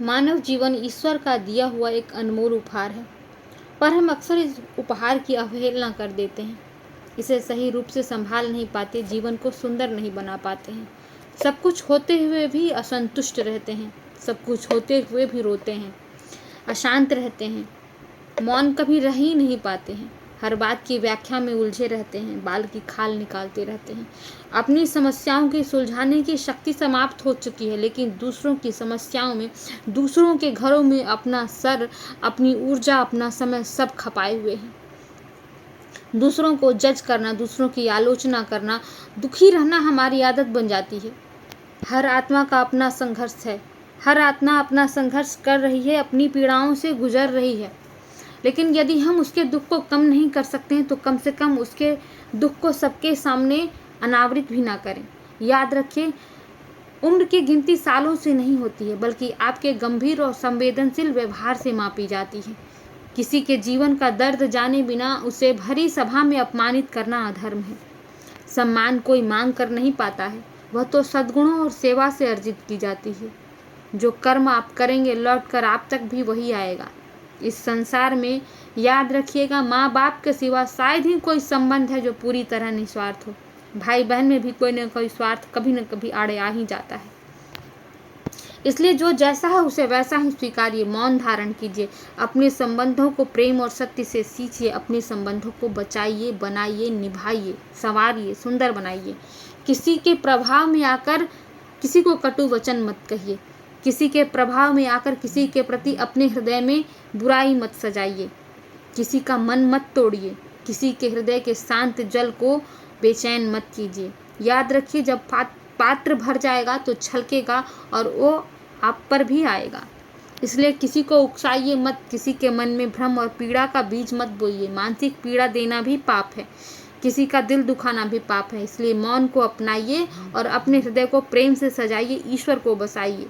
मानव जीवन ईश्वर का दिया हुआ एक अनमोल उपहार है, पर हम अक्सर इस उपहार की अवहेलना कर देते हैं। इसे सही रूप से संभाल नहीं पाते, जीवन को सुंदर नहीं बना पाते हैं। सब कुछ होते हुए भी असंतुष्ट रहते हैं, सब कुछ होते हुए भी रोते हैं, अशांत रहते हैं, मौन कभी रह ही नहीं पाते हैं, हर बात की व्याख्या में उलझे रहते हैं, बाल की खाल निकालते रहते हैं। अपनी समस्याओं की सुलझाने की शक्ति समाप्त हो चुकी है, लेकिन दूसरों की समस्याओं में, दूसरों के घरों में अपना सर, अपनी ऊर्जा, अपना समय सब खपाए हुए हैं। दूसरों को जज करना, दूसरों की आलोचना करना, दुखी रहना हमारी आदत बन जाती है। हर आत्मा का अपना संघर्ष है, हर आत्मा अपना संघर्ष कर रही है, अपनी पीड़ाओं से गुजर रही है। लेकिन यदि हम उसके दुख को कम नहीं कर सकते हैं तो कम से कम उसके दुख को सबके सामने अनावृत भी ना करें। याद रखिए, उम्र की गिनती सालों से नहीं होती है, बल्कि आपके गंभीर और संवेदनशील व्यवहार से मापी जाती है। किसी के जीवन का दर्द जाने बिना उसे भरी सभा में अपमानित करना अधर्म है। सम्मान कोई मांग कर नहीं पाता है, वह तो सद्गुणों और सेवा से अर्जित की जाती है। जो कर्म आप करेंगे लौट कर आप तक भी वही आएगा। इस संसार में याद रखिएगा, माँ बाप के सिवा शायद ही कोई संबंध है जो पूरी तरह निस्वार्थ हो। भाई बहन में भी कोई न कोई स्वार्थ कभी न कभी आड़े आ ही जाता है। इसलिए जो जैसा है उसे वैसा ही स्वीकारिए, मौन धारण कीजिए, अपने संबंधों को प्रेम और सत्य से सींचिए, अपने संबंधों को बचाइए, बनाइए, निभाइए, संवारिए, सुंदर बनाइए। किसी के प्रभाव में आकर किसी को कटु वचन मत कहिए, किसी के प्रभाव में आकर किसी के प्रति अपने हृदय में बुराई मत सजाइए, किसी का मन मत तोड़िए, किसी के हृदय के शांत जल को बेचैन मत कीजिए। याद रखिए, जब पात्र भर जाएगा तो छलकेगा और वो आप पर भी आएगा। इसलिए किसी को उकसाइए मत, किसी के मन में भ्रम और पीड़ा का बीज मत बोइए। मानसिक पीड़ा देना भी पाप है, किसी का दिल दुखाना भी पाप है। इसलिए मौन को अपनाइए और अपने हृदय को प्रेम से सजाइए, ईश्वर को बसाइए।